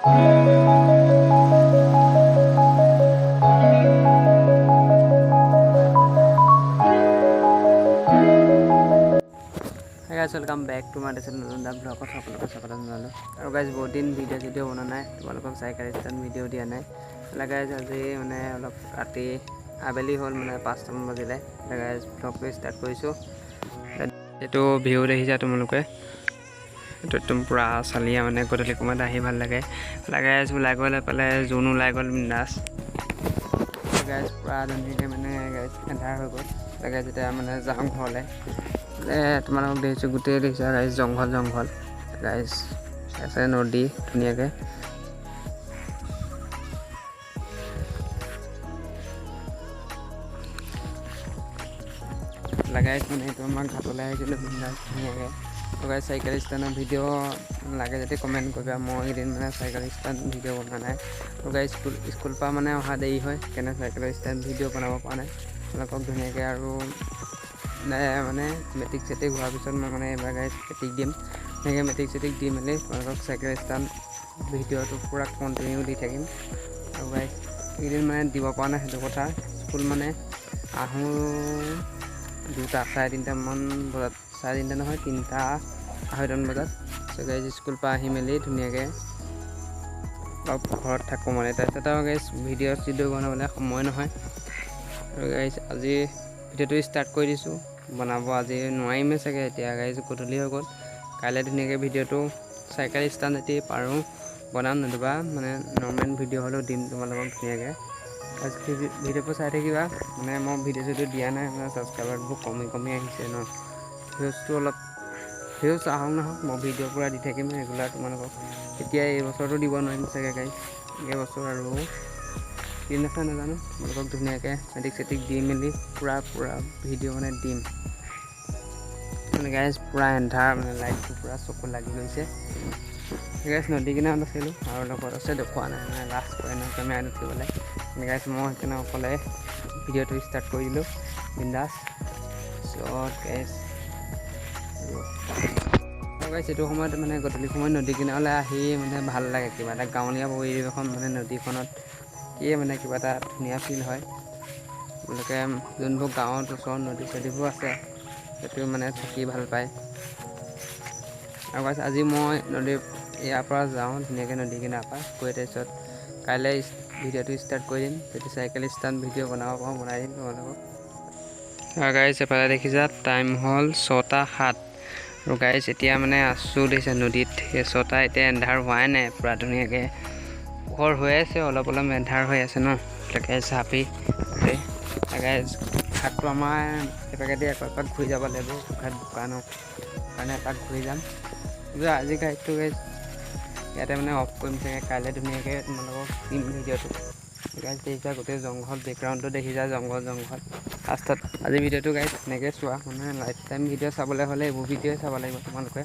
guys, welcome back to my channel. Vlog আৰু guys বহুত দিন ভিডিঅ' বনোৱা নাই, তোমালোকক চাইকেলিস্তান ভিডিঅ' দিয়া নাই। guys আজি মানে অলপ ৰাতি আবেলি হ'ল, মানে 5টামান বাজিলে। guys vlogটো ষ্টাৰ্ট কৰিছোঁ। এইটো ভিউ দেখিছা তোমালোকে, এইটো একদম পুৰা চালিয়া, মানে গধূলি সময়ত আহি ভাল লাগে। guys ওলাই গ'লে পালে জোন ওলাই গ'ল বিন্দাছ। guys পুৰা ধুনীয়াকৈ মানে guys এন্ধাৰ হৈ গ'ল। guys এতিয়া মানে যাওঁ ঘৰলৈ। তোমালোকক দেখিছোঁ গোটেই দেখিছা গাইজ জংঘল গাইজ আছে নদী ধুনীয়াকৈ। গাইজ মানে এইটো আমাৰ ঘাটলৈ আহিছিলোঁ বিন্দাছ ধুনীয়াকৈ। গাইজ চাইকেলিস্তানৰ ভিডিঅ' লাগে যদি কমেণ্ট কৰিবা। মই এইদিন মানে চাইকেলিস্তান ভিডিঅ' বনোৱা নাই। গাইজ স্কুল পৰা মানে অহা দেৰি হয়, সেইকাৰণে চাইকেলিস্তান ভিডিঅ' বনাব পৰা নাই। তোমালোকক ধুনীয়াকৈ আৰু মানে মেট্ৰিক চেট্ৰিক হোৱাৰ পিছত মই মানে এইবাৰ গাইজ মেট্ৰিক দিম। সেনেকৈ মেট্ৰিক চেট্ৰিক দি মেলি তোমালোকক চাইকেলিস্তান ভিডিঅ'টো পূৰা কণ্টিনিউ দি থাকিম। আৰু গাইজ এইদিন মানে দিব পৰা নাই, সেইটো কথা। স্কুল মানে আহোঁ 2টা 3:30মান বজাত, 3:30 নহয় 3টা 2:30 বজাত। গাইজ স্কুল পৰা আহি মেলি ধুনীয়াকৈ অলপ ঘৰত থাকোঁ মানে। তাৰপিছত আৰু গাইজ ভিডিঅ' চিডিঅ' বনাবলৈ সময় নহয়। আৰু গাইজ আজি ভিডিঅ'টো ষ্টাৰ্ট কৰি দিছোঁ বনাব। আজি নোৱাৰিমেই চাগে, এতিয়া গাইজ গধূলি হৈ গ'ল। কাইলৈ ধুনীয়াকৈ ভিডিঅ'টো চাইকেলিস্তান যদি পাৰোঁ বনাম, নতুবা মানে নৰ্মেল ভিডিঅ' হ'লেও দিম তোমালোকক ধুনীয়াকৈ। ভিডিঅ'বোৰ চাই থাকিবা। মানে মই ভিডিঅ' চিডিঅ' দিয়া নাই, মানে ছাবস্ক্ৰাইবাৰবোৰ কমি আহিছে ন। ভিউজটো অলপ ভিউজ আহক নাহক, মই ভিডিঅ' পূৰা দি থাকিম ৰেগুলাৰ তোমালোকক। এতিয়া এই বছৰটো দিব নোৱাৰিম চাগে গাইজ, এই বছৰ আৰু দিন আছে নাজানো। তোমালোকক ধুনীয়াকৈ মেট্ৰিক চেট্ৰিক দি মেলি পূৰা ভিডিঅ' মানে দিম মানে। গাইজ পূৰা এন্ধাৰ, মানে লাইটটো পূৰা চকু লাগি গৈছে। গাইজ নদী কিনাৰত আছিলোঁ আৰু লগত আছে, দেখুওৱা নাই মানে লাজ কৰে ন কেমেৰাত উঠিবলৈ। গাইজ মই সেইকাৰণে অকলে ভিডিঅ'টো ষ্টাৰ্ট কৰি দিলোঁ বিন্দাছ। পিছত গাইজ এইটো সময়ত মানে গধূলি সময়ত নদী কিনাৰলৈ আহি মানে ভাল লাগে, কিবা এটা গাঁৱলীয়া পৰিৱেশত মানে নদীখনত থাকিয়ে মানে কিবা এটা ধুনীয়া ফিল হয়। তেওঁলোকে যোনবোৰ গাঁৱত ওচৰত নদী চদীবোৰ আছে, সেইটো মানে থাকি ভাল পায়। আৰু গাইজ আজি মই ইয়াৰ পৰা যাওঁ ধুনীয়াকৈ নদী কিনাৰৰ পৰা গৈ, তাৰপিছত কাইলৈ ভিডিঅ'টো ষ্টাৰ্ট কৰি দিম। যদি চাইকেলিস্তান ভিডিঅ' বনাব পাৰোঁ বনাই দিম তোমালোকক। আৰু গাইজ এফালে দেখিছা টাইম হ'ল 6:07। আৰু গাইজ এতিয়া মানে আছোঁ দেখিছা নদীত। সেই 6টা এতিয়া এন্ধাৰ হোৱাই নাই, পূৰা ধুনীয়াকৈ পোহৰ হৈ আছে, অলপ এন্ধাৰ হৈ আছে ন। গাইজ হাপি গাইজ ঘাটটো আমাৰ এপাকেদি এপাক ঘূৰি যাব লাগিব, ঘাট বোকা ন, কাৰণে এপাক ঘূৰি যাম। আজি গাইজটো গাইজ ইয়াতে মানে অফ কৰিম চাগে, কাইলৈ ধুনীয়াকৈ তোমালোকক দিম ভিডিঅ'টো। গাইজ দেখিছা গোটেই জংঘল, বেকগ্ৰাউণ্ডটো দেখিছা জংঘল লাষ্টত। আজি ভিডিঅ'টো গাইজ এনেকৈ চোৱা, মানে লাইফ টাইম ভিডিঅ' চাবলৈ হ'লে এইবোৰ ভিডিঅ'ই চাব লাগিব তোমালোকে,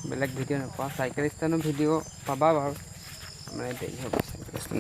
বেলেগ ভিডিঅ' নোপোৱা। চাইকেলিস্তানৰ ভিডিঅ' পাবা বাৰু, মানে দেৰি হ'ব চাইকেলিস্তান